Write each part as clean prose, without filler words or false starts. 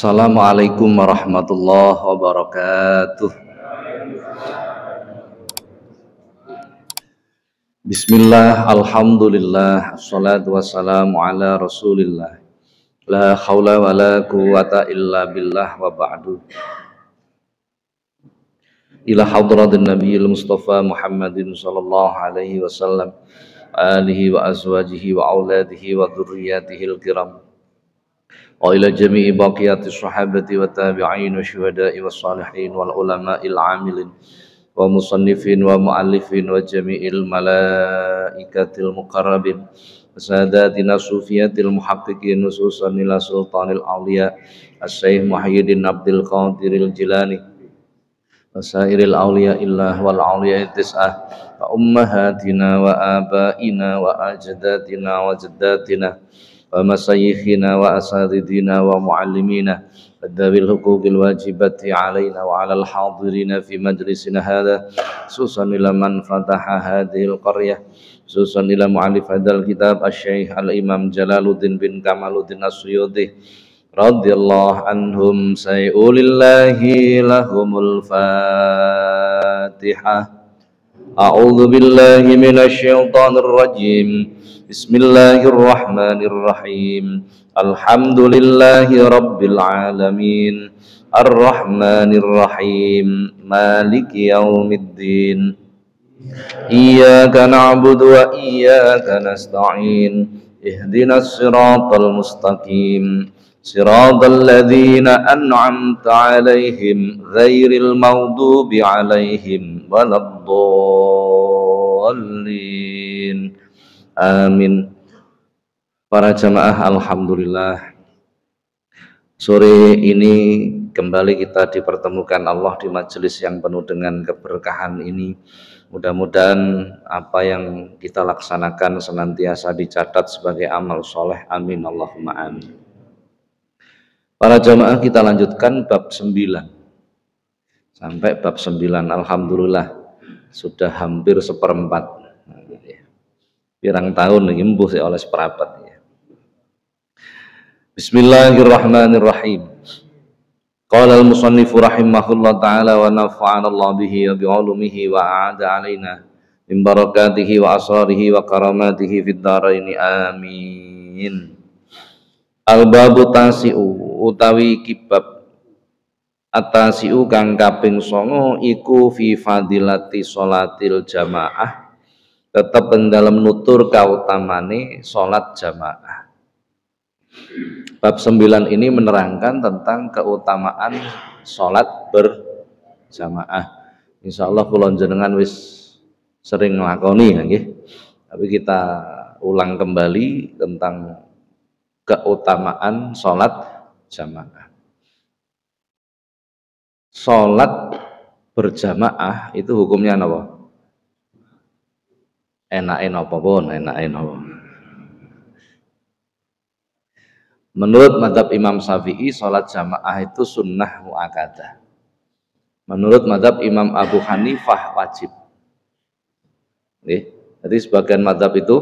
Assalamualaikum warahmatullahi wabarakatuh. Bismillah, alhamdulillah, assalatu wassalamu ala rasulillah. La hawla wa la quwata illa billah wa ba'du. Ila hadratin nabiyil mustafa Muhammadin sallallahu alaihi wasallam, alihi wa azwajihi wa auladihi wa dhurriyyatihil kiram, wa ila jami'i baqiyati sahabati wa tabi'in wa syuhada'i wa salihin wal ulama'il amilin wa musannifin wa mu'allifin wa jami'il malaikatil muqarrabin wa sadatina sufiyatil muhaqqiqin nususan ila sultanil awliya as-syekh Muhyiddin Abdul Qadiril Jilani wa sairil awliya illah wal awliya tis'ah wa ummahatina wa abaina wa ajdatina wa jaddatina wa masayyikhina wa asatidina wa muallimina ذوي الحقوق الواجبة علينا وعلى الحاضرين في مجلسنا هذا خصوصا إلى من فتح هذه القرية خصوصا إلى مؤلف هذا الكتاب الشيخ الإمام جلال الدين بن كمال الدين السيوطي رضي الله عنهم سيقول الله لهم الفاتحة أعوذ بالله من الشيطان الرجيم بسم الله الرحمن الرحيم الحمد لله رب العالمين الرحمن الرحيم مالك يوم الدين إياك نعبد وإياك نستعين اهدنا الصراط المستقيم صراط الذين أنعمت عليهم غير المغضوب عليهم ولا الضالين آمين. Para jamaah, alhamdulillah, sore ini kembali kita dipertemukan Allah di majelis yang penuh dengan keberkahan ini. Mudah-mudahan apa yang kita laksanakan senantiasa dicatat sebagai amal soleh. Amin Allahumma amin. Para jamaah, kita lanjutkan bab 9 sampai bab 9. Alhamdulillah sudah hampir seperempat. Pirang tahun ini mbuh oleh seperapat. Bismillahirrahmanirrahim. Qala al-musannifu rahimahullah ta'ala wa nafa'ana Allah bihi wa bi'ulumihi wa a'ada alaina min barakatihi wa asrarihi wa karamatihi fid dharaini amin. Al-babu tasi'u utawi kibab at-tasi'u kang kaping 9 iku fi fadilati sholatil jamaah, tetap dalam nutur kautamane salat jamaah. Bab 9 ini menerangkan tentang keutamaan sholat berjamaah. Insyaallah kula jenengan wis sering nglakoni nggih. Tapi kita ulang kembali tentang keutamaan sholat jamaah. Sholat berjamaah itu hukumnya napa? Enake napa pun, enake napa? Menurut mazhab Imam Syafi'i, sholat jamaah itu sunnah mu'akkadah. Menurut mazhab Imam Abu Hanifah wajib. Jadi sebagian mazhab itu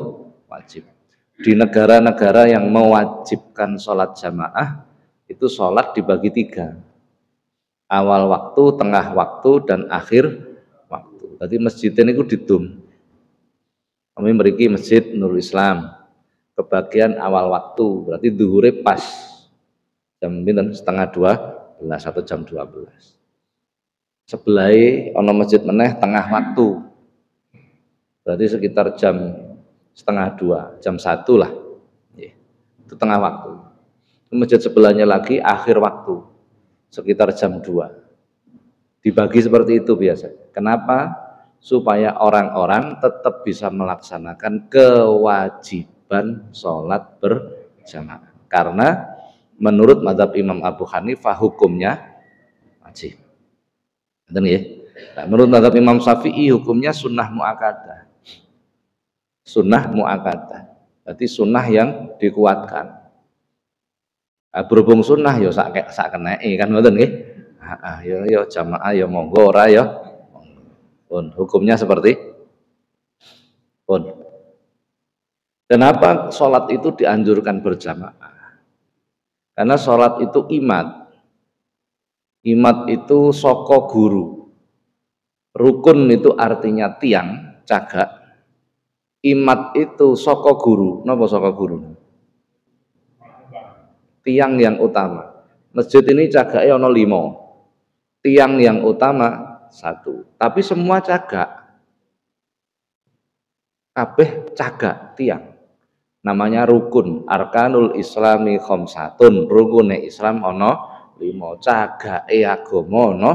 wajib. Di negara-negara yang mewajibkan sholat jamaah, itu sholat dibagi 3. Awal waktu, tengah waktu, dan akhir waktu. Jadi masjid ini itu didum. Kami memiliki Masjid Nurul Islam. Kebagian awal waktu, berarti duhure pas jam 11:30 atau jam 12. Sebelahnya ono masjid meneh tengah waktu, berarti sekitar jam 11:30, jam 1 lah, itu tengah waktu. Masjid sebelahnya lagi akhir waktu, sekitar jam 2. Dibagi seperti itu biasa. Kenapa? Supaya orang-orang tetap bisa melaksanakan kewajiban sholat berjamaah. Karena menurut mazhab Imam Abu Hanifah hukumnya wajib. Betul ya? Nah, menurut mazhab Imam Syafi'i hukumnya sunnah mu'akkadah. Sunnah mu'akkadah. Berarti sunnah yang dikuatkan. Nah, berhubung sunnah ya sak keneke kan ngoten nggih. Ya jamaah ya monggo ora ya. Pun hukumnya seperti pun. Kenapa sholat itu dianjurkan berjamaah? Karena sholat itu imat. Imat itu soko guru. Rukun itu artinya tiang, cagak. Imat itu soko guru. Napa soko guru? Tiang yang utama. Masjid ini cagaknya ono 5. Tiang yang utama 1. Tapi semua cagak. Kabeh cagak tiang. Namanya rukun. Arkanul Islami khamsatun. Rukune Islam ono 5. Cagake agama ono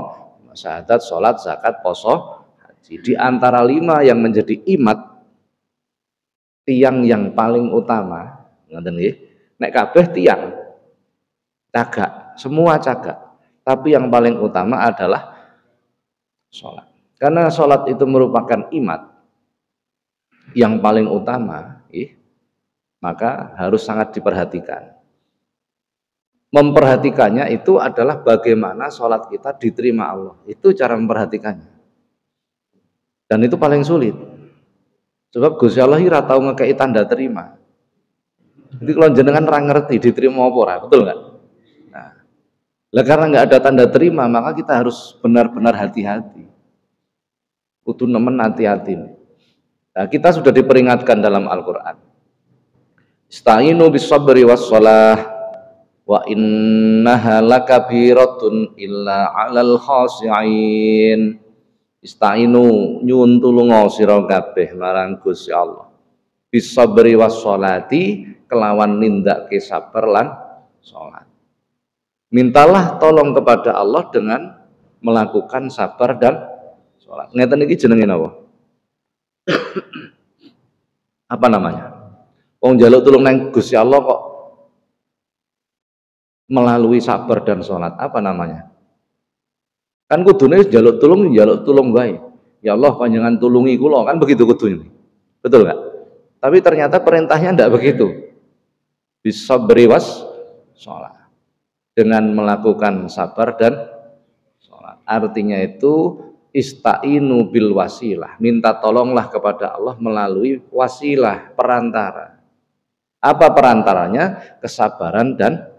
syahadat, salat, zakat, poso, haji. Di antara 5 yang menjadi imat, tiang yang paling utama, ngoten nggih. Nek kabeh tiang cagak, semua cagak. Tapi yang paling utama adalah salat. Karena salat itu merupakan imat yang paling utama, maka harus sangat diperhatikan. Memperhatikannya itu adalah bagaimana sholat kita diterima Allah. Itu cara memperhatikannya. Dan itu paling sulit. Sebab Gusti Allah ora tau ngekei tanda terima. Jadi kalau jenengan ora ngerti diterima apa ora, betul nggak? Nah, karena nggak ada tanda terima, maka kita harus benar-benar hati-hati. Kudu nemen hati-hati. Nah, kita sudah diperingatkan dalam Al-Qur'an. Ista'inu bis-sabri was-shalah wa innaha lakabiratun illa 'alal khashi'in. Ista'inu nyuwun tulunga sira kabeh marang Gusti Allah. Bis-sabri was-sholati kelawan nindakake sabar lan salat. Mintalah tolong kepada Allah dengan melakukan sabar dan salat. Ngeten iki jenenge napa? Apa namanya? Wong njaluk tulung nang Gusti Allah kok melalui sabar dan sholat, apa namanya? Kan kudune njaluk tulung wae. Ya Allah panjenengan tulungi kula, kan begitu kudune. Betul nggak? Tapi ternyata perintahnya enggak begitu. Bisabri was sholat. Dengan melakukan sabar dan sholat. Artinya itu ista'inu bil wasilah. Minta tolonglah kepada Allah melalui wasilah, perantara. Apa perantaranya? Kesabaran dan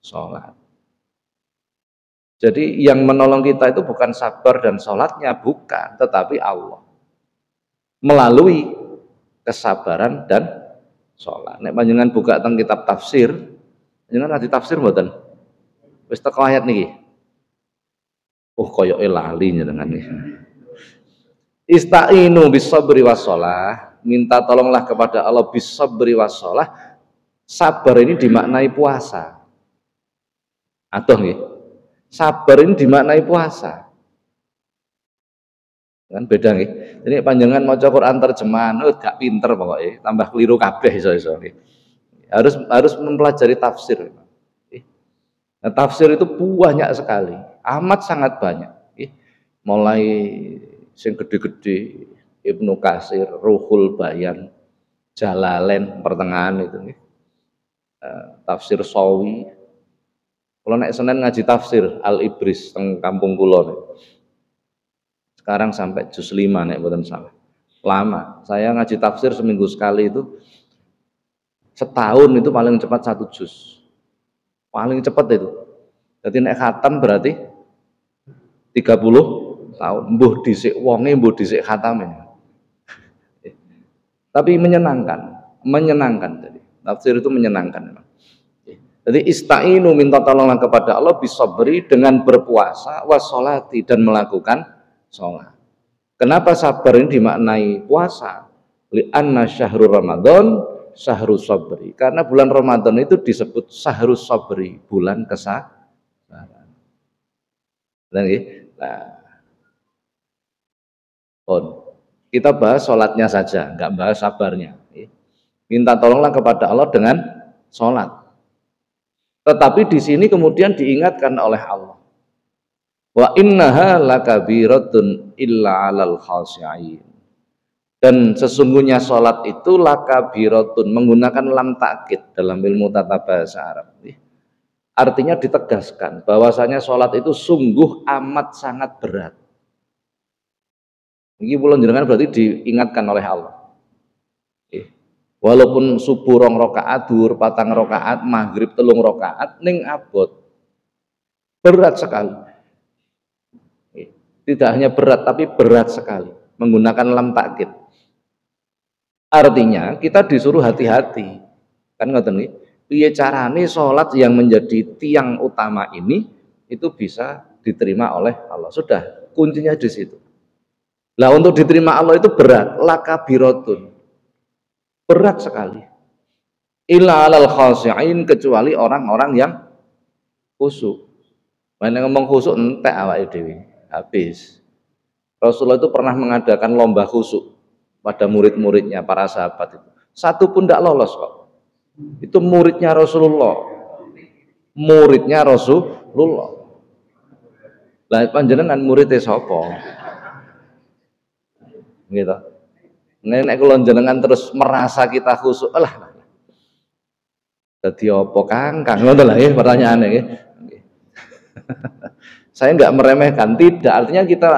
sholat. Jadi yang menolong kita itu bukan sabar dan sholatnya, bukan, tetapi Allah melalui kesabaran dan sholat. Nek panjenengan buka teng kitab tafsir, panjenengan nanti tafsir mboten? Wis teko ayat niki. Oh koyoke lali njenengan iki. Ista'inu bis-sabri was-shalah, minta tolonglah kepada Allah bis-sabri was-shalah. Sabar ini dimaknai puasa. Adoh nggih. Sabar ini dimaknai puasa. Kan beda nggih. Jadi panjenengan maca Quran terjemahan gak pinter pokoknya, tambah keliru kabeh iso-iso nggih. Harus mempelajari tafsir. Nah, tafsir itu banyak sekali, amat sangat banyak. Mulai sing gede-gede Ibnu Katsir, Ruhul Bayan, Jalalain pertengahan itu nggih. Tafsir Sawi. Kalau naik Senin ngaji tafsir Al-Ibris teng kampung kula. Sekarang sampai juz 5 nek mboten salah. Lama. Saya ngaji tafsir seminggu sekali itu setahun itu paling cepat 1 juz. Paling cepat itu. Jadi nek khatam berarti 30 tahun. Mbuh dhisik wonge, mbuh dhisik khatame. Tapi menyenangkan jadi. Tafsir itu menyenangkan memang. Jadi ista'inu minta tolonglah kepada Allah bisabri dengan berpuasa washolati dan melakukan sholat. Kenapa sabar ini dimaknai puasa? Li'anna syahrul Ramadan syahrus sabri. Karena bulan Ramadan itu disebut syahrus sabri, bulan kesabaran. Nah, kita bahas sholatnya saja, nggak bahas sabarnya. Minta tolonglah kepada Allah dengan sholat. Tetapi di sini kemudian diingatkan oleh Allah. Wa innaha lakabiratun illa 'alal khashi'in. Dan sesungguhnya salat itu lakabiratun, menggunakan lam takkid dalam ilmu tata bahasa Arab. Artinya ditegaskan bahwasanya salat itu sungguh amat sangat berat. Ini pula jenengan berarti diingatkan oleh Allah. Walaupun subuh 2 rakaat, dhuwur 4 rakaat, maghrib 3 rakaat ning abot. Berat sekali. Tidak hanya berat, tapi berat sekali. Menggunakan lam takkid. Artinya kita disuruh hati-hati. Kan ngoten nggih. Piye carane salat yang menjadi tiang utama ini itu bisa diterima oleh Allah. Sudah, kuncinya di situ. Lah untuk diterima Allah itu berat, lakabirotun. Berat sekali. Illa 'alal khashi'in, kecuali orang-orang yang khusyuk. Mana ngomong khusyuk entek awake dhewe. Habis. Rasulullah itu pernah mengadakan lomba khusyuk pada murid-muridnya, para sahabat itu. Satu pun tidak lolos kok. Itu muridnya Rasulullah. Muridnya Rasulullah. Lah panjenengan muridnya sapa? Gitu. Nek kula jenengan terus merasa kita khusyuk, alah. Dadi apa Kang? Ngoten lah ya pertanyaannya nggih. Saya nggak meremehkan, tidak. Artinya kita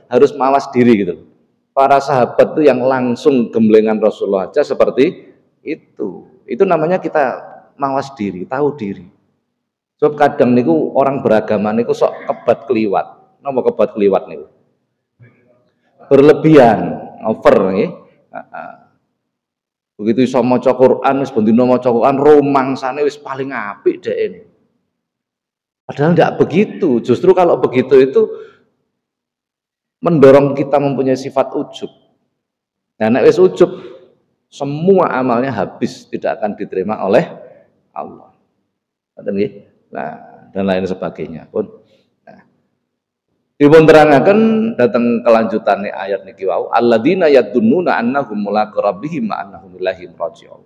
harus mawas diri gitu. Para sahabat itu yang langsung gemblengan Rasulullah aja seperti itu. Itu namanya kita mawas diri, tahu diri. Sebab kadang niku orang beragama niku sok kebat kliwat. Napa kebat kliwat niku? Berlebihan, over nggih. Begitu iso maca Quran, wis bendina maca Quran, romangsane wis paling apik dhek ini. Padahal tidak begitu. Justru kalau begitu itu mendorong kita mempunyai sifat ujub. Nah, nek wis ujub, semua amalnya habis, tidak akan diterima oleh Allah. Nah, dan lain sebagainya pun. Nah, dipun terangaken datang kelanjutannya ayat niki wau, alladzina yadunnuna annahum mulaqu rabbihim wa annahum ilaihi raji'un.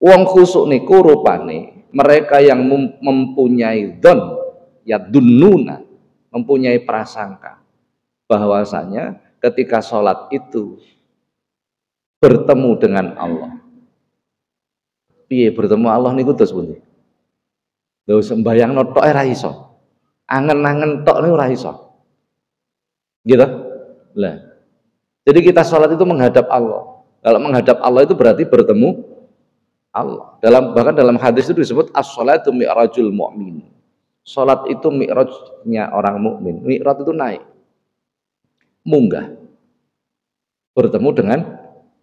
Wong khusuk niku rupane mereka yang mempunyai dzon, yadunnuna, mempunyai prasangka bahwasanya ketika sholat itu bertemu dengan Allah. Piye bertemu Allah niku terus pundi? Lho sembayang tok ora iso. Angen-angen tok niku ora iso. Gitu? Lah. Jadi kita sholat itu menghadap Allah. Kalau menghadap Allah itu berarti bertemu Allah. Bahkan dalam hadis itu disebut as-sholatu mi'rajul mu'min. Sholat itu mi'rajnya orang mukmin. Mi'raj itu naik. Munggah. Bertemu dengan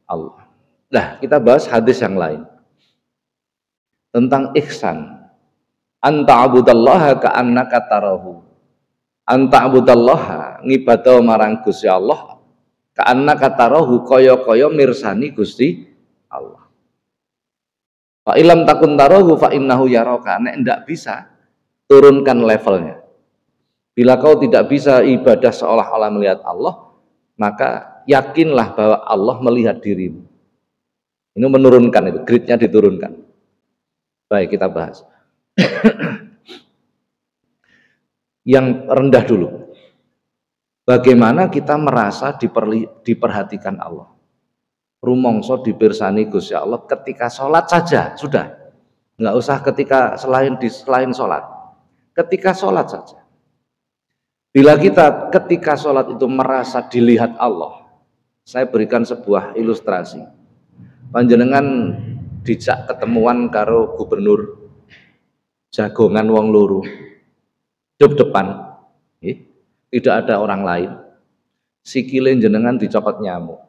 Allah. Nah, kita bahas hadis yang lain. Tentang ihsan. Anta abudallaha ka'annaka tarahu. Anta abudallaha ngibadahu marang Gusti Allah ka'annaka tarahu kaya-kaya mirsani Gusti Allah. Fa ilam takun tarahu fa innahu yaraka. Nek ndak bisa, turunkan levelnya. Bila kau tidak bisa ibadah seolah-olah melihat Allah, maka yakinlah bahwa Allah melihat dirimu. Ini menurunkan itu, gridnya diturunkan. Baik, kita bahas. Yang rendah dulu. Bagaimana kita merasa diperhatikan Allah? Rumongso dipirsani Gusti Allah ketika sholat saja sudah, nggak usah ketika selain sholat. Ketika sholat saja. Bila kita ketika sholat itu merasa dilihat Allah, saya berikan sebuah ilustrasi. Panjenengan dijak ketemuan karo gubernur jagongan wong loro. Dep depan, tidak ada orang lain. Sikile jenengan dicopot nyamuk.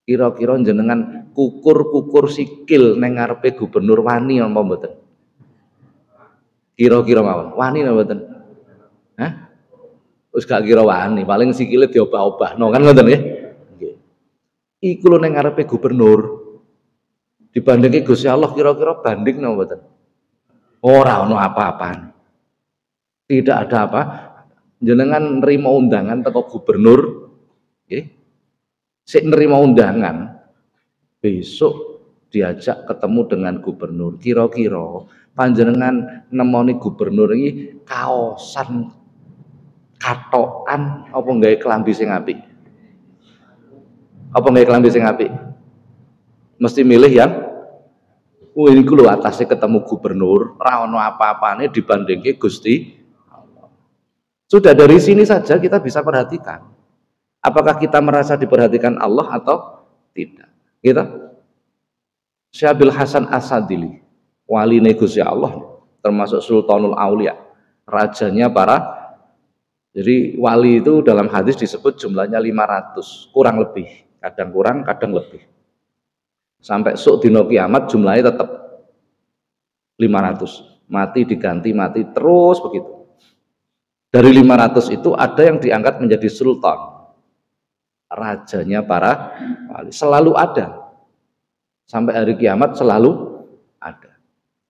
Kira-kira jenengan kukur sikil neng ngarepe gubernur wani apa mboten? Kira-kira mawon, wani napa mboten? Hah? Wis gak kira wani, paling sikile diobah-obahno kan ngoten nggih. Nggih. Iku lho neng ngarepe gubernur. Dibandingke Gusti Allah kira-kira banding napa mboten? Ora ono apa-apane. Tidak ada apa, jenengan nerima undangan teko gubernur, nggih. Sik nerima undangan, besok diajak ketemu dengan gubernur. Kira-kira panjenengan nemoni gubernur iki kaosan katokan apa nggawe klambi sing apik? Apa nggawe klambi sing apik? Mesti milih yang iku lho atase ketemu gubernur, ora ono apa-apane dibandingke Gusti. Sudah dari sini saja kita bisa perhatikan. Apakah kita merasa diperhatikan Allah atau tidak? Gitu. Syabil Hasan As-Sadili, wali Gusti Allah, termasuk Sultanul Aulia, rajanya para Jadi wali itu dalam hadis disebut jumlahnya 500, kurang lebih, kadang kurang, kadang lebih. Sampai sok dino kiamat jumlahnya tetap 500, mati diganti mati terus begitu. Dari 500 itu ada yang diangkat menjadi sultan, rajanya para wali, selalu ada. Sampai hari kiamat selalu ada.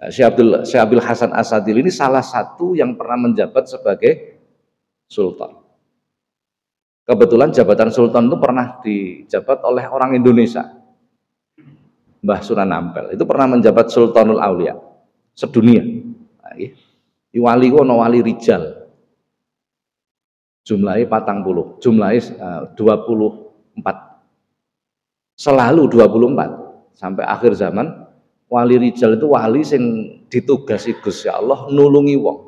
Syekh Abdul Hasan As-Sadili ini salah satu yang pernah menjabat sebagai sultan. Kebetulan jabatan sultan itu pernah dijabat oleh orang Indonesia. Mbah Sunan Ampel itu pernah menjabat Sultanul Aulia sedunia. Nah, wali ono wali rijal. Jumlahnya 40, jumlahnya 24. Selalu 24 sampai akhir zaman. Wali rijal itu wali sing ditugasi Gusti Allah nulungi wong.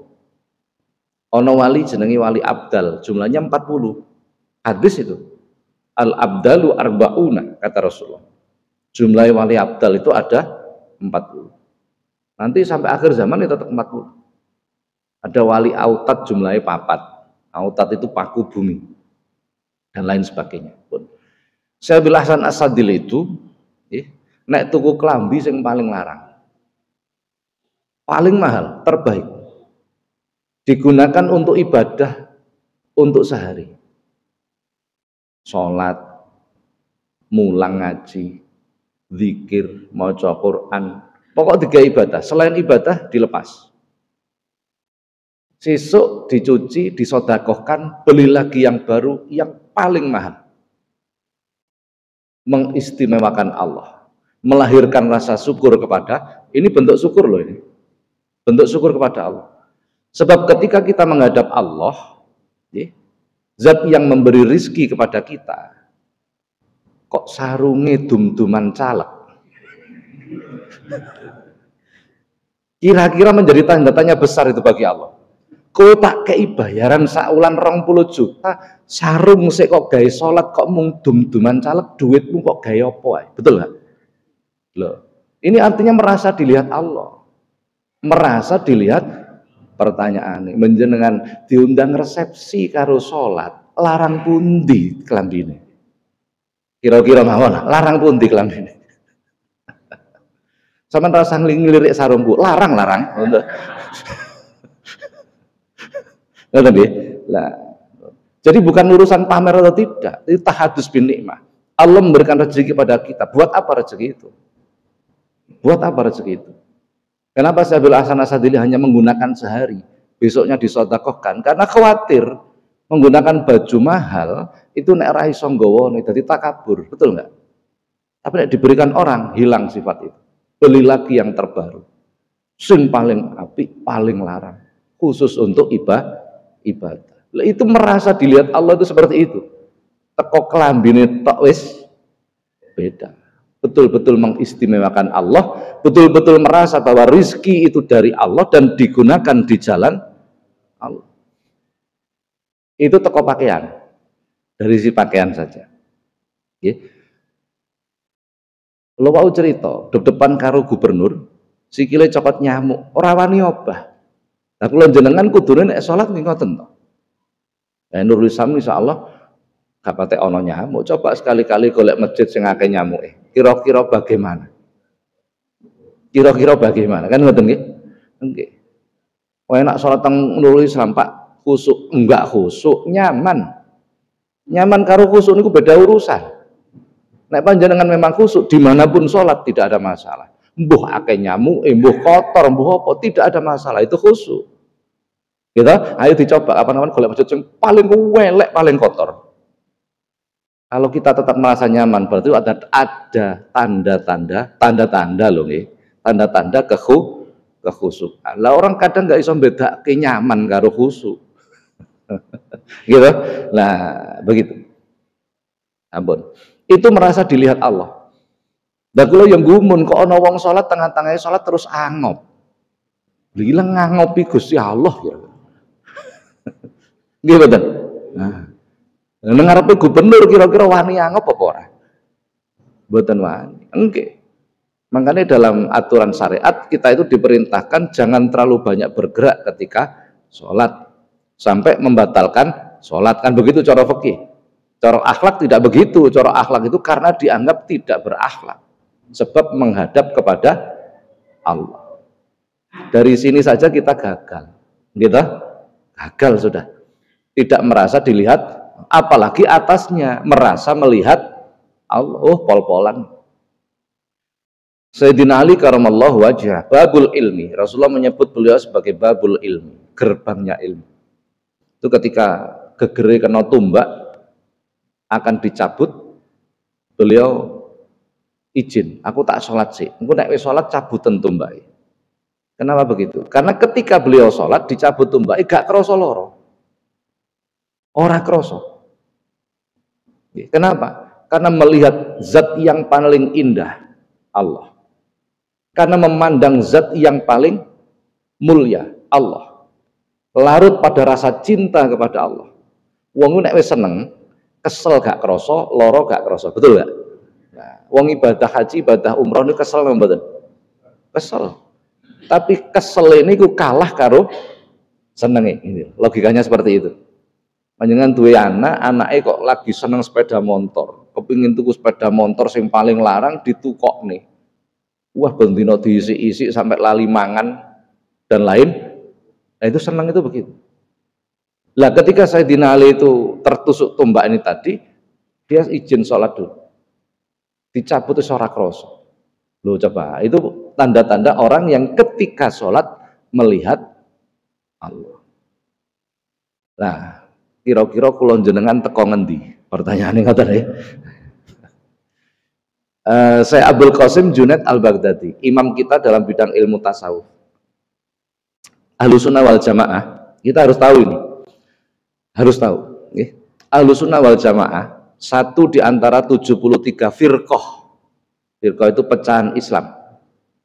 Ono wali jenengi wali abdal, jumlahnya 40. Hadis itu. Al abdalu arbauna kata Rasulullah. Jumlah wali abdal itu ada 40. Nanti sampai akhir zaman itu tetap 40. Ada wali autat jumlahnya 4. Autat itu paku bumi dan lain sebagainya. Syekh Abdul Hasan As-Sadili itu nek tuku klambi sing paling larang, paling mahal, terbaik, digunakan untuk ibadah untuk sehari, sholat, mulang ngaji, zikir, maca Quran, pokok 3 ibadah. Selain ibadah dilepas, sesuk dicuci, disodakohkan, beli lagi yang baru, yang paling mahal. Mengistimewakan Allah, melahirkan rasa syukur kepada, ini bentuk syukur loh ini, bentuk syukur kepada Allah. Sebab ketika kita menghadap Allah, zat yang memberi rizki kepada kita, kok sarunge dum-duman caleg, kira-kira menjadi tanda tanya besar itu bagi Allah. Kowe tak kei bayaran saulan 20 juta, sarung sik kok gawe salat kok mung dum-duman caleg, duitmu kok gawe apa ae? Betul enggak? Loh, ini artinya merasa dilihat Allah. Merasa dilihat. Pertanyaan menjenengan diundang resepsi karo salat, larang pundi klambine? Kira-kira mawon, larang pundi klambine? Sampeyan rasa nglirik sarungku, larang. Nah, jadi bukan urusan pamer atau tidak, itu tahadus bin nikmah. Allah memberikan rezeki kepada kita. Buat apa rezeki itu? Buat apa rezeki itu? Kenapa Syekh Abdul Hasan As-Sadili hanya menggunakan sehari, besoknya disodakohkan? Karena khawatir menggunakan baju mahal itu nek ra iso nggawa dadi takabur, betul enggak? Tapi nek diberikan orang hilang sifat itu. Beli lagi yang terbaru. Sing paling apik, paling larang, khusus untuk ibadah. Itu merasa dilihat Allah itu seperti itu. Teko klambine tok wis beda. Betul-betul mengistimewakan Allah, betul-betul merasa bahwa rizki itu dari Allah dan digunakan di jalan Allah. Itu teko pakaian, dari si pakaian saja. Lo mau cerita, depan karo gubernur, sikile cokot nyamuk, ora wani obah. Lah kula jenengan kudune nek salat nggih ngoten to. Nurul Islam insyaallah gak patek ana nyamuk. Coba sekali-kali golek masjid sing akeh nyamuke. Kira-kira bagaimana? Kira-kira bagaimana? Kan ngoten nggih? Nggih. Kowe enak salat teng Nurul Islam, Pak, khusuk enggak khusuk, nyaman. Nyaman karo khusuk niku beda urusan. Nek panjenengan memang khusuk dimanapun salat tidak ada masalah. Mbuh akeh nyamuk, mbuh kotor, mbuh apa, tidak ada masalah, itu khusuk. Gitu? Ayo dicoba kapan-kapan golek masjid yang paling welek, paling kotor. Kalau kita tetap merasa nyaman, berarti ada tanda-tanda loh nih, tanda-tanda kekhusukan. Lah orang kadang nggak iso bedake nyaman karo khusuk. Gitu. Nah, begitu. Ampun. Itu merasa dilihat Allah. Lah kula yang gumun kok ana wong salat tengah-tengah salat terus angop. Lha ngopi Gusti Allah ya. Nggih mboten. Nah, nang ngarepe gubernur kira-kira wani angop apa ora? Mboten wani. Nggih. Makanya dalam aturan syariat kita itu diperintahkan jangan terlalu banyak bergerak ketika sholat sampai membatalkan sholat, kan begitu cara fikih. Cara akhlak tidak begitu. Cara akhlak itu karena dianggap tidak berakhlak, sebab menghadap kepada Allah. Dari sini saja kita gagal. Kita gagal sudah. Tidak merasa dilihat, apalagi atasnya merasa melihat Allah. Oh, pol-polan. Sayyidina Ali karamallahu wajhah, babul ilmi. Rasulullah menyebut beliau sebagai babul ilmi, gerbangnya ilmu. Itu ketika gegere kena tumbak akan dicabut, beliau izin, aku tak sholat sih, aku nek wis sholat cabutan tumbak. Kenapa begitu? Karena ketika beliau sholat dicabut tumbak, gak kroso loro, ora kroso. Kenapa? Karena melihat zat yang paling indah, Allah. Karena memandang zat yang paling mulia, Allah. Larut pada rasa cinta kepada Allah. Wong nek wis seneng, kesel gak kroso, loro gak kroso, betul gak? Nah, wong ibadah haji, ibadah umroh ini kesel nggak betul? Kesel. Tapi kesel ini ku kalah karo senenge. Ini logikanya seperti itu. Panjenengan duwe anak, anaknya kok lagi seneng sepeda motor, kepingin tuku sepeda motor sing paling larang ditukok nih. Wah, bendino diisi-isi sampai lali mangan dan lain. Nah, itu seneng itu begitu. Lah ketika Sayyidina Ali itu tertusuk tombak ini tadi, dia izin sholat dulu, dicabut ora kroso. Loh, coba itu tanda-tanda orang yang ketika sholat melihat Allah. Nah, kira-kira kula jenengan teko ngendi? Pertanyaane ngoten ya. Saya Abdul Qasim Junaid Al-Baghdadi, imam kita dalam bidang ilmu tasawuf. Ahlussunnah wal Jamaah, kita harus tahu ini. Harus tahu, Ahlussunnah wal Jamaah satu di antara 73 firqah. Firqah itu pecahan Islam.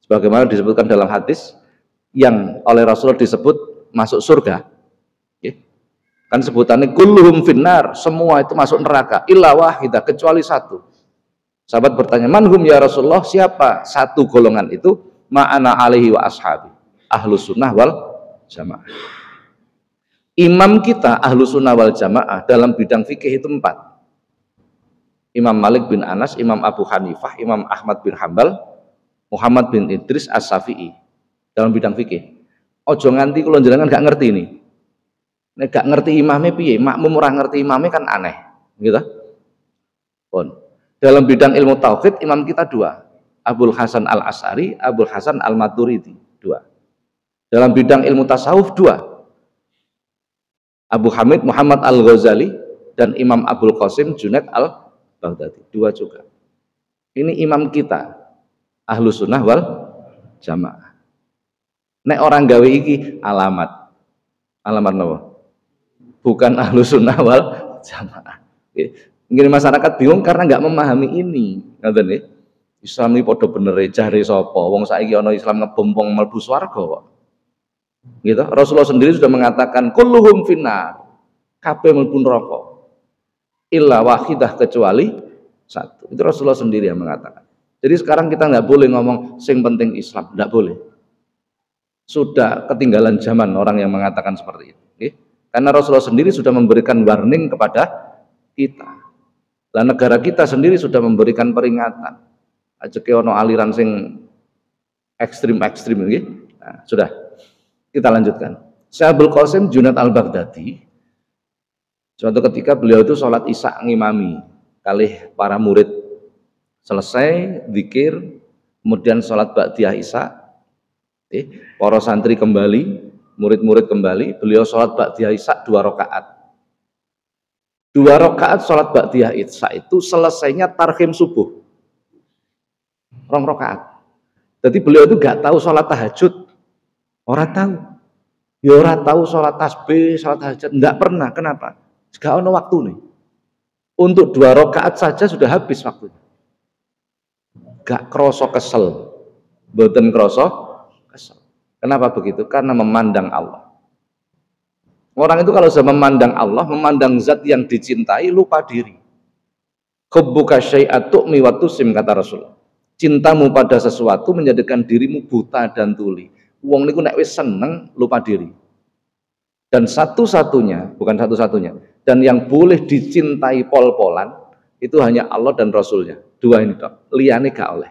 Sebagaimana disebutkan dalam hadis yang oleh Rasulullah disebut masuk surga. Kan sebutannya kulluhum finnar, semua itu masuk neraka, illa wahidah, kecuali satu. Sahabat bertanya, manhum ya Rasulullah, siapa satu golongan itu? Ma'ana alaihi wa ashabi, Ahlussunnah wal Jamaah. Imam kita Ahlussunnah wal Jamaah dalam bidang fikih itu 4. Imam Malik bin Anas, Imam Abu Hanifah, Imam Ahmad bin Hambal, Muhammad bin Idris As-Syafi'i dalam bidang fikih. Ojo nganti kula jenengan gak ngerti ini. Nek gak ngerti imamnya piye, makmum ora ngerti imamnya kan aneh, gitu. Pun. Dalam bidang ilmu tauhid imam kita 2. Abul Hasan Al-Asy'ari, Abul Hasan Al-Maturidi, 2. Dalam bidang ilmu tasawuf 2. Abu Hamid Muhammad Al-Ghazali dan Imam Abdul Qasim Junaid Al-Baghdadi, 2 juga. Ini imam kita Ahlussunnah wal Jamaah. Nek orang gawe iki alamat napa? Bukan Ahlussunnah wal Jamaah. Ngene masyarakat bingung karena nggak memahami ini. Ngoten nggih. Islam iki padha bener jare sapa? Wong saiki ana Islam ngebom wong mlebu swarga kok. Gitu. Rasulullah sendiri sudah mengatakan kulluhum finnar, kabeh mlebu neraka illa wahidah, kecuali satu. Itu Rasulullah sendiri yang mengatakan. Jadi sekarang kita nggak boleh ngomong sing penting Islam, nggak boleh. Sudah ketinggalan zaman orang yang mengatakan seperti itu. Karena Rasulullah sendiri sudah memberikan warning kepada kita. Lah negara kita sendiri sudah memberikan peringatan. Aja ke ono aliran sing ekstrim-ekstrim nggih. Nah, sudah. Kita lanjutkan. Syekh Abdul Qasim Junaid Al-Baghdadi, suatu ketika beliau itu sholat isya ngimami kalih para murid, selesai zikir, kemudian sholat ba'diyah isya, para santri kembali, murid-murid kembali, beliau sholat ba'diyah isya 2 rakaat. 2 rakaat sholat ba'diyah isya itu selesainya tarhim subuh, 2 rakaat. Jadi beliau itu gak tahu sholat tahajud. Orang tahu, ya orang tahu sholat tasbih, sholat hajat, enggak pernah. Kenapa? Gak ada waktu nih. Untuk 2 rakaat saja sudah habis waktunya. Gak kroso kesel, boten kroso kesel. Kenapa begitu? Karena memandang Allah. Orang itu kalau sudah memandang Allah, memandang zat yang dicintai, lupa diri. Hubbuka syai'at tu'mi wa tusim, kata Rasul. Cintamu pada sesuatu menjadikan dirimu buta dan tuli. Wong niku nek wis seneng lupa diri. Dan satu-satunya, bukan satu-satunya, Dan yang boleh dicintai pol-polan itu hanya Allah dan Rasulnya. Dua ini tok. Liyane gak oleh.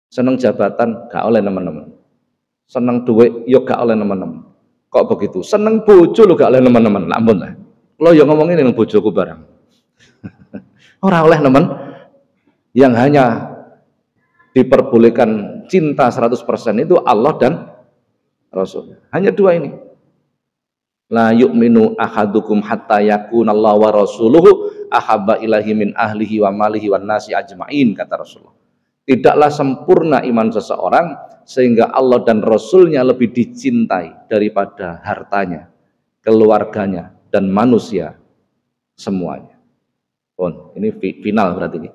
Seneng jabatan gak oleh teman-teman. Seneng duit yo gak oleh teman-teman. Kok begitu? Seneng bojo lo gak oleh teman-teman. Ampun lah. Lo yang ngomongin dengan bojoku barang. Orang oleh teman. Yang hanya diperbolehkan cinta 100% itu Allah dan Rasul. Hanya dua ini. La yu'minu ahadukum hatta yakunallahu wa rasuluhu ahabba ilahi min ahlihi wa malihi wan nasi ajma'in, kata Rasulullah. Tidaklah sempurna iman seseorang sehingga Allah dan Rasulnya lebih dicintai daripada hartanya, keluarganya, dan manusia semuanya. Oh, ini final berarti ini.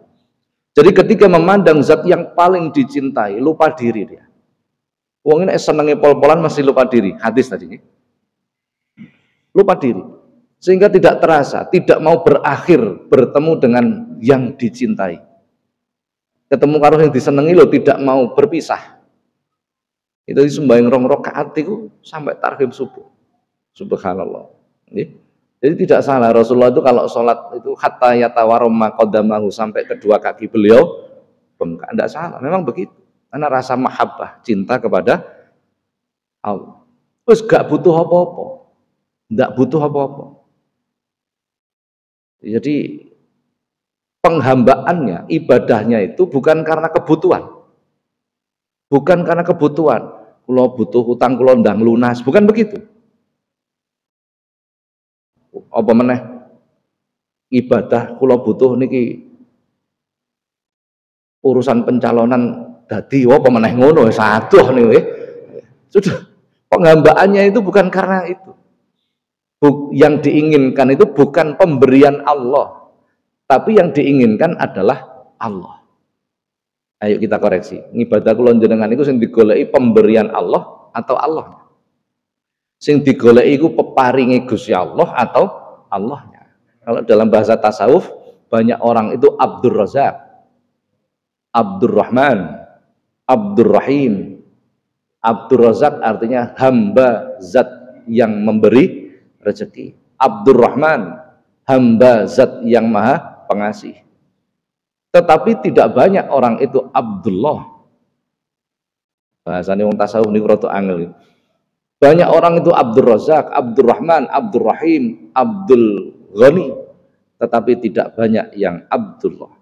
Jadi ketika memandang zat yang paling dicintai, lupa diri dia. Wong ini senenge pol-polan masih lupa diri, hadis tadi. Lupa diri. Sehingga tidak terasa, tidak mau berakhir bertemu dengan yang dicintai. Ketemu karo yang disenengi lo tidak mau berpisah. Itu sembahyang rong rakaat itu sampai tarhim subuh. Subhanallah. Jadi tidak salah Rasulullah itu kalau sholat itu hatta yatawaroma qadamahu sampai kedua kaki beliau bengkak. Tidak salah, memang begitu. Karena rasa mahabbah, cinta kepada Allah. Terus gak butuh apa-apa. Tidak butuh apa-apa. Jadi penghambaannya, ibadahnya itu bukan karena kebutuhan. Bukan karena kebutuhan. Kalau butuh hutang, kalau ndang lunas. Bukan begitu. Apa meneh ibadah kula butuh niki urusan pencalonan dadi apa meneh ngono saduh niku. Sudah penghambaannya itu bukan karena itu. Yang diinginkan itu bukan pemberian Allah, tapi yang diinginkan adalah Allah. Ayo kita koreksi. Ibadah kula jenengan iku sing digoleki pemberian Allah atau Allah? Sing digoleki iku peparinge Gusti Allah atau Allahnya. Kalau dalam bahasa tasawuf banyak orang itu Abdur Razak, Abdur Rahman, Abdur Rahim. Abdur Razak artinya hamba zat yang memberi rezeki. Abdur Rahman, hamba zat yang maha pengasih. Tetapi tidak banyak orang itu Abdullah. Bahasanya wong tasawuf niku rada angel. Banyak orang itu Abdur Razak, Abdur Rahman, Abdur Rahim, Abdul Ghani, tetapi tidak banyak yang Abdullah.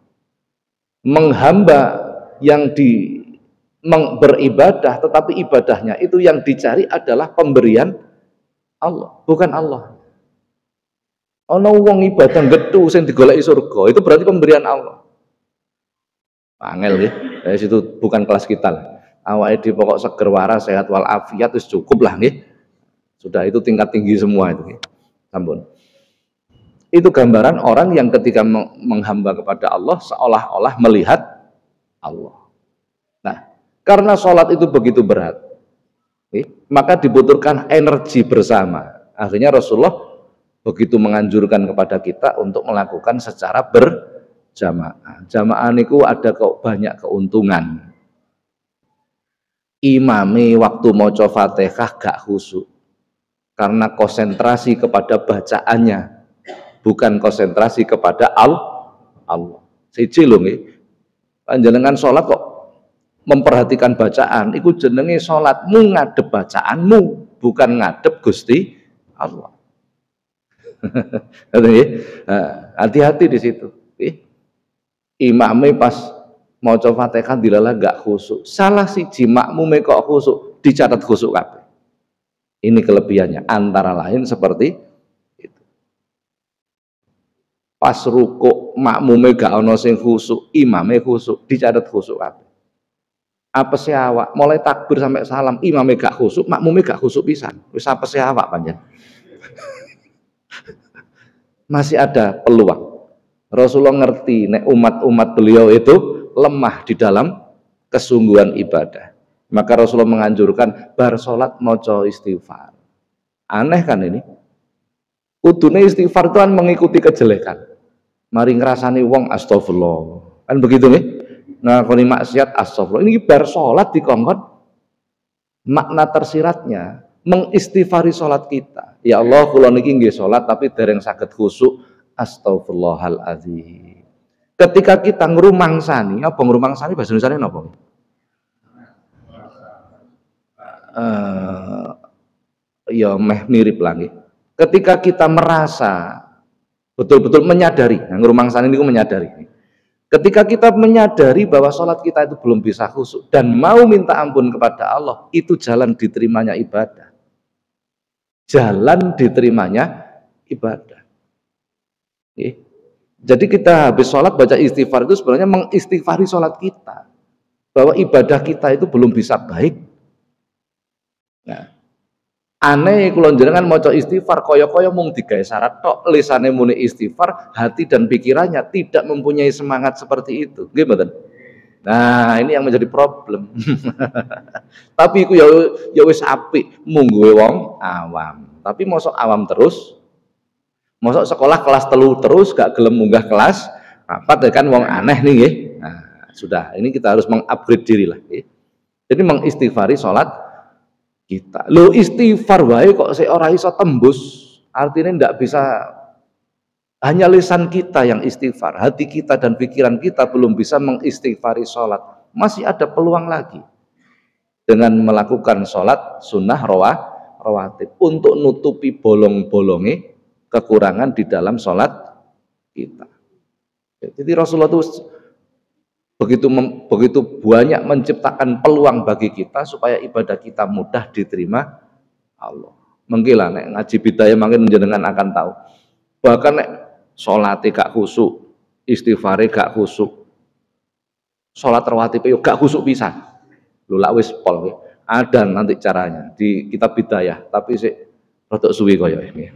Menghamba yang beribadah, tetapi ibadahnya itu yang dicari adalah pemberian Allah, bukan Allah. Ana wong ibadah gethu sing digoleki surga, itu berarti pemberian Allah. Angel nggih. Dari situ bukan kelas kita lah. Awake dhewe pokok seger waras sehat wal afiat wis cukup lah nggih. Sudah itu tingkat tinggi semua itu nggih. Sampun. Itu gambaran orang yang ketika menghamba kepada Allah seolah-olah melihat Allah. Nah, karena sholat itu begitu berat, maka dibutuhkan energi bersama. Akhirnya Rasulullah begitu menganjurkan kepada kita untuk melakukan secara berjamaah. Jamaah niku ada banyak keuntungan. Imami waktu maca Fatihah gak khusyuk karena konsentrasi kepada bacaannya, bukan konsentrasi kepada Allah. Siji lho nggih. Panjenengan salat kok memperhatikan bacaan, iku jenenge salatmu ngadep bacaanmu, bukan ngadep Gusti Allah. Hati-hati di situ. Imame pas maca Fatihah dilala gak khusyuk. Salah siji makmume kok khusyuk, dicatat khusyuk kabeh. Ini kelebihannya, antara lain seperti itu. Pas rukuk makmume gak ana sing khusyuk, imame khusyuk, dicatat khusyuk kabeh. Apa sih awak mulai takbir sampai salam, imame gak khusyuk, makmume gak khusyuk pisan. Wis apa sih awak panjen. Masih ada peluang. Rasulullah ngerti nek umat-umat beliau itu lemah di dalam kesungguhan ibadah. Maka Rasulullah menganjurkan bar salat maca istighfar. Aneh kan ini? Kudune istighfar itu kan mengikuti kejelekan. Mari ngrasani wong astagfirullah. Kan begitu nih? Ngakoni maksiat astagfirullah. Ini bar salat dikongkon makna tersiratnya mengistighfari salat kita. Ya Allah, kula niki nggih salat tapi dereng saged khusyuk. Astagfirullahaladzim. Ketika kita ngrumangsani, apa ngrumangsani bahasa Indonesia napa? Ya meh mirip lagi. Ketika kita merasa betul-betul menyadari, ngrumangsani niku menyadari. Ketika kita menyadari bahwa sholat kita itu belum bisa khusyuk dan mau minta ampun kepada Allah, itu jalan diterimanya ibadah. Jalan diterimanya ibadah. Jadi kita habis sholat baca istighfar itu sebenarnya mengistighfari sholat kita, bahwa ibadah kita itu belum bisa baik. Nah, aneh kula jenengan maca istighfar kaya-kaya mung digawe syarat tok, lisane muni istighfar, hati dan pikirannya tidak mempunyai semangat seperti itu. Nggih mboten? Nah, ini yang menjadi problem. Tapi iku ya wis apik mung wong awam. Tapi mosok awam terus, mosok sekolah kelas telu terus gak gelem munggah kelas 4 ya kan wong aneh nih nggih. Nah, sudah, ini kita harus mengupgrade diri lah nggih. Jadi mengistighfari salat kita. Lo istighfar wae kok sik ora iso tembus, artinya ndak bisa hanya lisan kita yang istighfar, hati kita dan pikiran kita belum bisa mengistighfari sholat. Masih ada peluang lagi dengan melakukan sholat sunnah rawatib untuk nutupi bolong-bolongnya kekurangan di dalam sholat kita. Jadi Rasulullah itu begitu banyak menciptakan peluang bagi kita supaya ibadah kita mudah diterima Allah. Mengkilah nek ngaji bidaya mungkin jenengan akan tahu. Bahkan nek salate gak khusyuk, istighfare gak khusyuk, salat rawatib yo gak khusyuk pisan. Lho lak wis pol ada nanti caranya di kitab bidayah, tapi sik rada suwi kaya iki.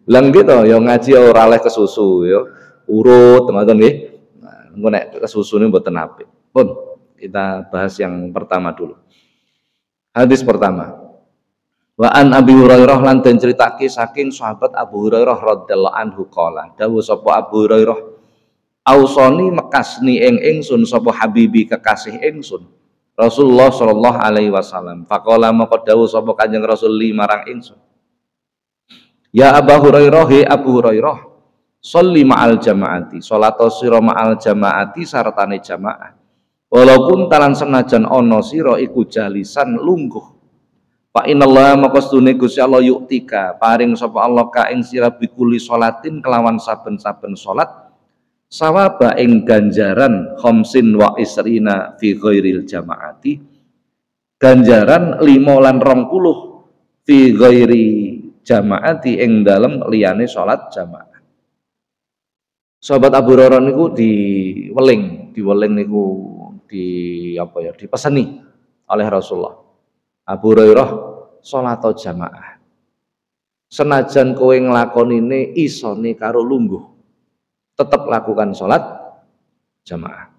Lang gitu yo ngaji ora oleh kesusu yo. Urut teman-teman nggih. Nah, engko nek kesusune mboten apik. Pun kita bahas yang pertama dulu. Hadis pertama. Wa an Abi Hurairah lan den critake saking sahabat Abu Hurairah radhiyallahu anhu qala. Dawuh sapa Abu Hurairah, "Ausoni mekasni ing ingsun sapa habibi kekasih ingsun." Rasulullah sallallahu alaihi wasallam. Faqala maka dawuh sapa Kanjeng Rasul marang ingsun. Ya Abu Hurairah, he Abu Hurairah, sholli ma'al jamaati, sholato sira ma'al jamaati sartane jamaah. Walaupun talan senajan ana sira iku jalisan lungguh. Fa innallaha maqastune Gusti Allah yuktika, paring sapa Allah ka ing sira bikuli sholatin kelawan saben-saben salat sawaba ing ganjaran khamsin wa isrina fi ghairil jamaati. Ganjaran 5 lan 20 fi ghairi jamaati ing dalem liyane salat jamaah. Sahabat Abu Hurairah niku diweling niku dipeseni oleh Rasulullah. Abu Hurairah salat jamaah. Senajan kowe nglakonine isone karo lungguh, tetap lakukan salat jamaah.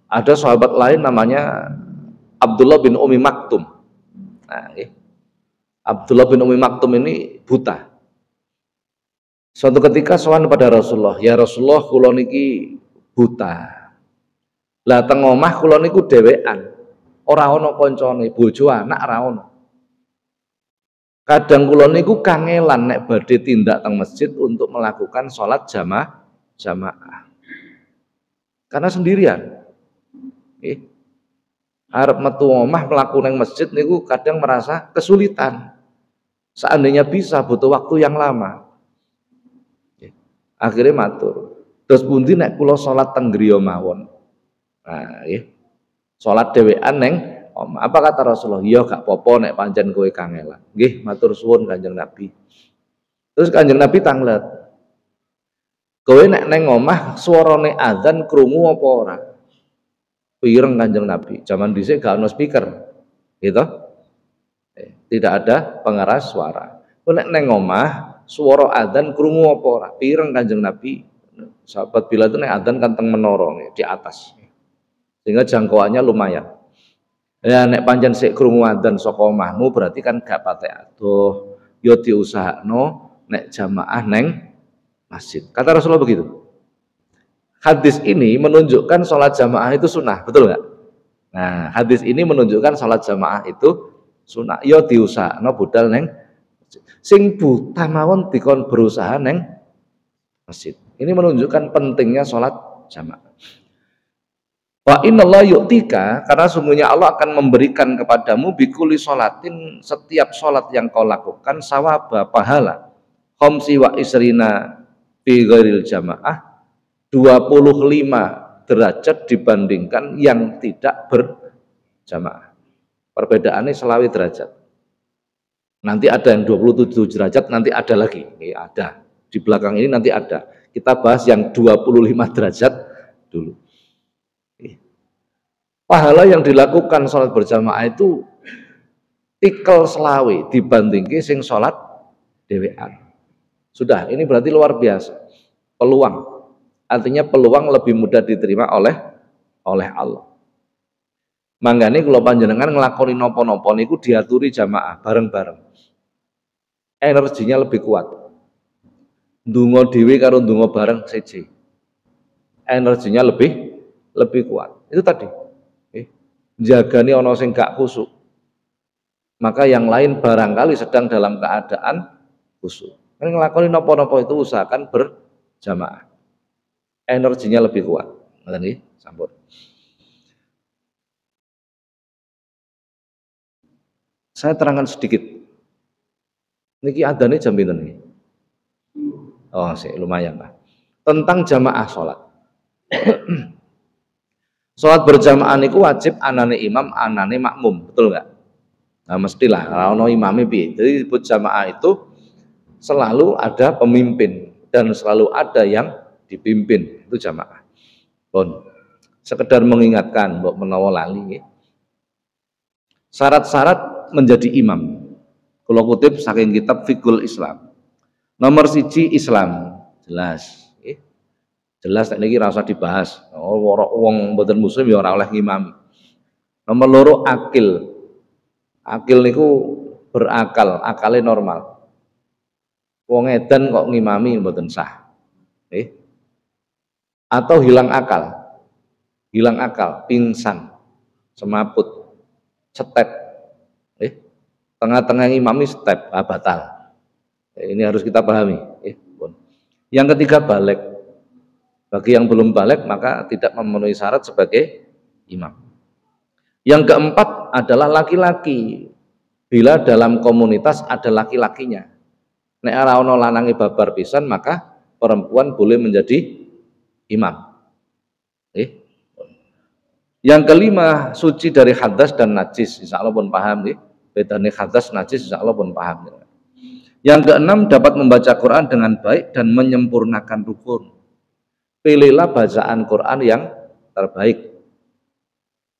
Ada sahabat lain namanya Abdullah bin Umi Maktum. Nah, Abdullah bin Umi Maktum ini buta. Suatu ketika sowan pada Rasulullah, "Ya Rasulullah, kula niki buta. Lah teng omah kula niku dhewean. Ora ana kancane, bojo anak ora ana. Kadang kula niku kangelan nek badhe tindak teng masjid untuk melakukan sholat jamaah. Karena sendirian. Arep metu omah mlaku nang masjid niku kadang merasa kesulitan. Seandainya bisa butuh waktu yang lama." Akhirnya matur, terus pundi nek kula salat teng griya mawon. Nah, nggih. Salat dhewean neng omah. Apa kata Rasulullah? Ya gak apa-apa nek pancen kowe kangelan. Nggih, matur suwun Kanjeng Nabi. Terus Kanjeng Nabi tanglet. Kowe nek neng omah suarane azan krungu apa ora? Pireng Kanjeng Nabi. Zaman dhisik gak ono speaker. Gitu. Tidak ada pengeras suara. Kowe nek neng omah suara adzan krungu apa ora? Pireng Kanjeng Nabi. Sahabat Bilal itu nek adzan kan teng menara di atas. Sehingga jangkauannya lumayan. Ya nek pancen sik krungu adzan saka omahmu berarti kan gak patek adoh. Ya diusahakno nek jamaah neng masjid. Kata Rasulullah begitu. Hadis ini menunjukkan sholat jamaah itu sunnah, betul nggak? Nah, hadis ini menunjukkan sholat jamaah itu sunnah. Yo diusahakno budal neng sing buta mawon dikon berusaha neng masjid. Ini menunjukkan pentingnya sholat jamaah. Wa innallaha yu'tika, karena sungguhnya Allah akan memberikan kepadamu bikuli sholatin, setiap sholat yang kau lakukan sawaba pahala khamsi wa isrina fi ghairil jamaah 25 derajat dibandingkan yang tidak berjamaah. Perbedaannya selawi derajat. Nanti ada yang 27 derajat, nanti ada lagi. Ada. Di belakang ini nanti ada. Kita bahas yang 25 derajat dulu. Pahala yang dilakukan sholat berjamaah itu tikel selawi dibandingkan sing sholat dewean. Sudah, ini berarti luar biasa. Peluang. Artinya peluang lebih mudah diterima oleh Allah. Manggane kalau panjenengan ngelakoni nopo-nopo niku diaturi jamaah bareng-bareng. Energinya lebih kuat. Ndonga dhewe karo ndonga bareng siji. Energinya lebih kuat. Itu tadi. Jagani ono sing gak khusuk. Maka yang lain barangkali sedang dalam keadaan khusuk. Kan ngelakoni nopo-nopo itu usahakan berjamaah. Energinya lebih kuat. Ngoten nggih, sampun. Saya terangkan sedikit. Niki adane jam pinten niki? Oh, sih lumayan lah. Tentang jamaah sholat. Sholat berjamaah niku wajib anane imam, anane makmum, betul nggak? Nah, mestilah kalau imamnya piye. Jadi disebut jamaah itu selalu ada pemimpin dan selalu ada yang dipimpin, itu jamaah. Bon, sekedar mengingatkan mbok menawa lali. Syarat-syarat menjadi imam. Kalau kutip saking kitab Fiqhul Islam. Nomor 1 Islam, jelas. Jelas nek niki ora usah dibahas. Wong mboten muslim ya ora oleh ngimami. Nomor 2 akil. Akil niku berakal, akale normal. Wong edan kok ngimami mboten sah. Atau hilang akal, pingsan, semaput, step. Tengah-tengah ngimami step, batal. Ini harus kita pahami. Yang ketiga balik. Bagi yang belum balik maka tidak memenuhi syarat sebagai imam. Yang keempat adalah laki-laki. Bila dalam komunitas ada laki-lakinya. Nek ora ana lanange babar pisan maka perempuan boleh menjadi imam. Yang kelima suci dari hadas dan najis. Insyaallah pun paham nggih. Bedane hadas najis insyaallah pun paham. Yang keenam dapat membaca Quran dengan baik dan menyempurnakan rukun. Pilihlah bacaan Quran yang terbaik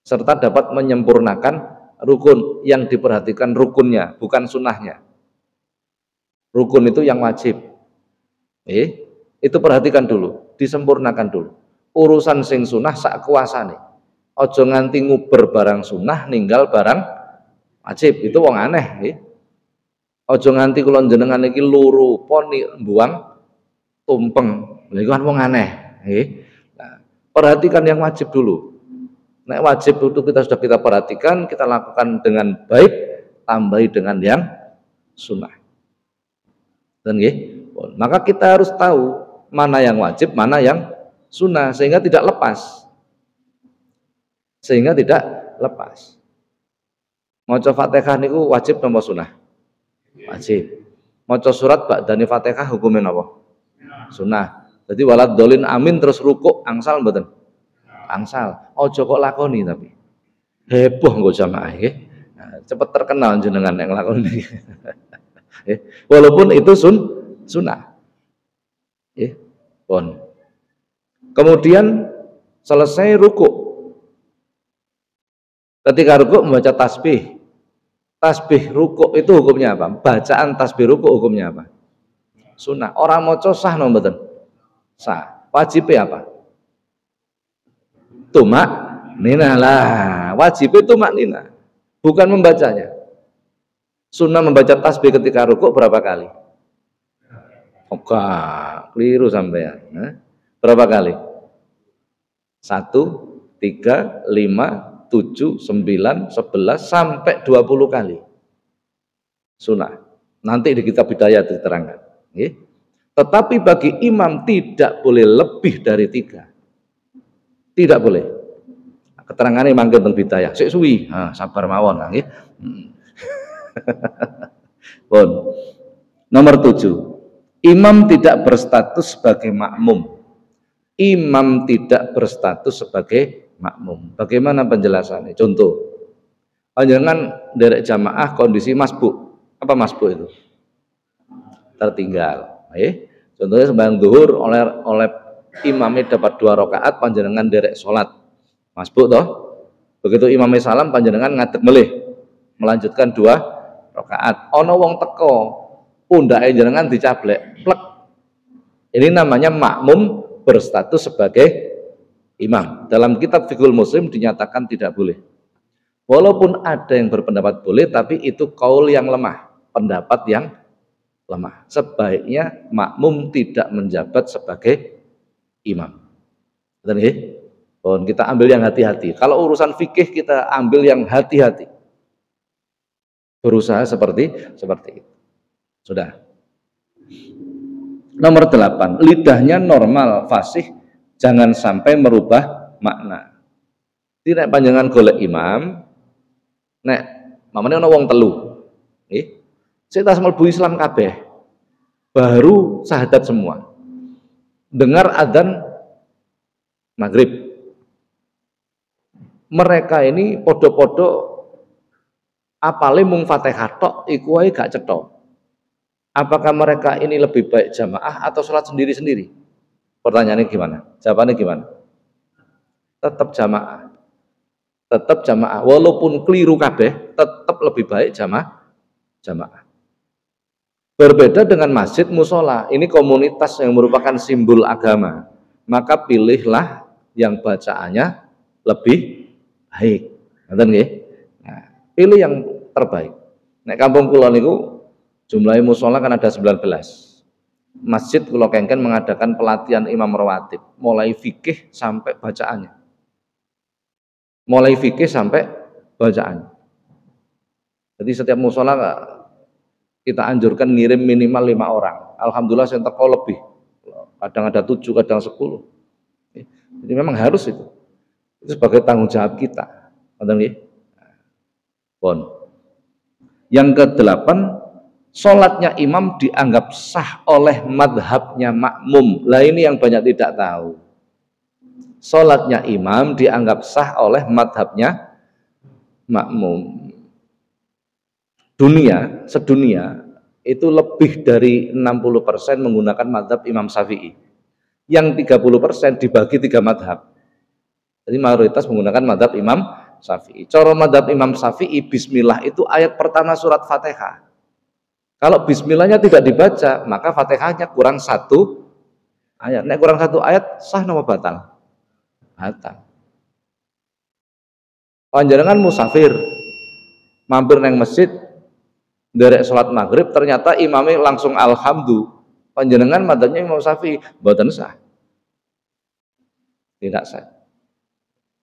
serta dapat menyempurnakan rukun. Yang diperhatikan rukunnya bukan sunnahnya. Rukun itu yang wajib. Itu perhatikan dulu, disempurnakan dulu. Urusan sing sunnah sak kuasane. Ojo nganti nguber barang sunnah ninggal barang wajib, itu wong aneh. Ojo nganti kula jenengan iki luru poni buang tumpeng. Lha iku kan wong aneh. Nah, perhatikan yang wajib dulu. Nek wajib itu kita perhatikan, kita lakukan dengan baik, tambahi dengan yang sunnah. Dan maka kita harus tahu mana yang wajib, mana yang sunnah sehingga tidak lepas. Maca Fatihah niku wajib napa sunnah? Wajib. Maca surat ba'dane Fatihah hukumnya napa? Sunnah. Jadi walad dolin amin terus rukuk angsal mboten? Angsal. Ojo kok lakoni tapi. Heboh nggo jamaah nggih. Nah, cepet terkenal jenengan yang lakoni. Walaupun itu sunnah. Pun. Kemudian selesai rukuk. Ketika rukuk membaca tasbih. Tasbih rukuk itu hukumnya apa? Bacaan tasbih rukuk hukumnya apa? Sunnah. Orang maca sah no mboten? Sah. Wajibnya apa? Tumak nina lah. Wajibnya tumak nina. Bukan membacanya. Sunnah membaca tasbih ketika rukuk berapa kali? Oke, keliru sampean. Berapa kali? 1, 3, 5, 7, 9, 11 sampai 20 kali. Sunnah. Nanti di kitab Bidayah diterangkan. Tetapi bagi imam tidak boleh lebih dari 3. Tidak boleh. Keterangannya mangke teng Bidayah. Sik suwi. Sabar mawon nggih. Pun. Nomor 7. Imam tidak berstatus sebagai makmum. Imam tidak berstatus sebagai makmum. Bagaimana penjelasannya? Contoh. Panjenengan derek jamaah kondisi masbuk. Apa masbuk itu? Tertinggal. Contohnya sembahyang zuhur oleh imamnya dapat 2 rakaat, panjenengan derek salat. Masbuk toh? Begitu imamnya salam, panjenengan ngadeg melih melanjutkan 2 rakaat. Ono wong teko, pundake jenengan dicablek, plek. Ini namanya makmum berstatus sebagai imam. Dalam kitab Fiqhul Muslim dinyatakan tidak boleh. Walaupun ada yang berpendapat boleh, tapi itu kaul yang lemah, pendapat yang lemah. Sebaiknya makmum tidak menjabat sebagai imam. Betul nggih? Kita ambil yang hati-hati. Kalau urusan fikih kita ambil yang hati-hati. Berusaha seperti itu. Sudah. Nomor 8, lidahnya normal, fasih, jangan sampai merubah makna. Tidak panjangan golek imam, nek mamane ana wong telu. Nggih. Sik tas mlebu Islam kabeh. Baru syahadat semua. Dengar adzan maghrib. Mereka ini podo-podo apale mung Fatihah tok iku wae gak cetha. Apakah mereka ini lebih baik jamaah atau sholat sendiri-sendiri? Pertanyaannya gimana? Jawabannya gimana? Tetap jamaah. Tetap jamaah. Walaupun keliru kabeh, tetap lebih baik jamaah. Berbeda dengan masjid musola. Ini komunitas yang merupakan simbol agama. Maka pilihlah yang bacaannya lebih baik. Ngerti nggih? Nah, pilih yang terbaik. Nek kampung kula niku jumlahnya musola kan ada 19. Masjid kula kengken mengadakan pelatihan imam rawatib, mulai fikih sampai bacaannya. Mulai fikih sampai bacaan. Jadi setiap musola kita anjurkan ngirim minimal 5 orang. Alhamdulillah yang teko lebih. Kadang ada 7, kadang 10. Jadi memang harus itu. Itu sebagai tanggung jawab kita. Yang ke-8, sholatnya imam dianggap sah oleh madhabnya makmum. Lah ini yang banyak tidak tahu. Sholatnya imam dianggap sah oleh madhabnya makmum. Sedunia itu lebih dari 60% menggunakan madhab Imam Syafi'i. Yang 30% dibagi 3 madhab. Jadi mayoritas menggunakan madhab Imam Syafi'i. Cara madhab Imam Syafi'i, bismillah itu ayat pertama surat Fatihah. Kalau bismillahnya tidak dibaca, maka Fatihahnya kurang 1 ayat. Nek kurang 1 ayat, sah nama batal? Batal. Panjenengan musafir, mampir nang masjid, derek sholat maghrib, ternyata imamnya langsung alhamdulillah. Panjenengan madhabnya Imam Syafi'i, mboten sah. Tidak sah.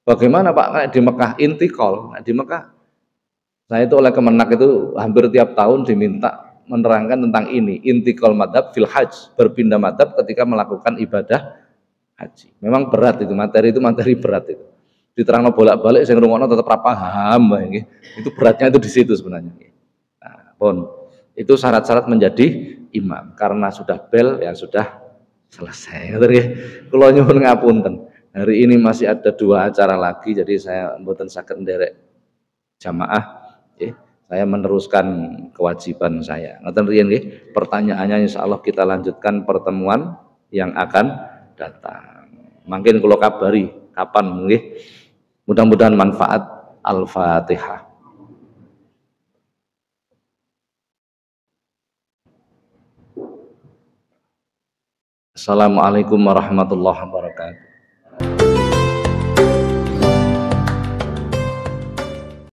Bagaimana Pak? Kayak di Mekah intikal, di Mekah saya itu oleh Kemenak itu hampir tiap tahun diminta menerangkan tentang ini, intikal madhab fil hajj, berpindah madhab ketika melakukan ibadah haji. Memang berat itu, materi berat itu. Diterangno bolak-balik saya ngrungokno tetap ra paham, itu beratnya itu di situ sebenarnya. Nah, itu syarat-syarat menjadi imam, karena sudah bel ya sudah selesai. Kula nyuwun ngapunten. Hari ini masih ada 2 acara lagi, jadi saya mboten saged nderek jamaah. Saya meneruskan kewajiban saya. Ngoten riyen nggih. Pertanyaannya insyaallah kita lanjutkan pertemuan yang akan datang. Mungkin kula kabari kapan nggih. Mudah-mudahan manfaat. Al-Fatihah. Assalamualaikum warahmatullahi wabarakatuh.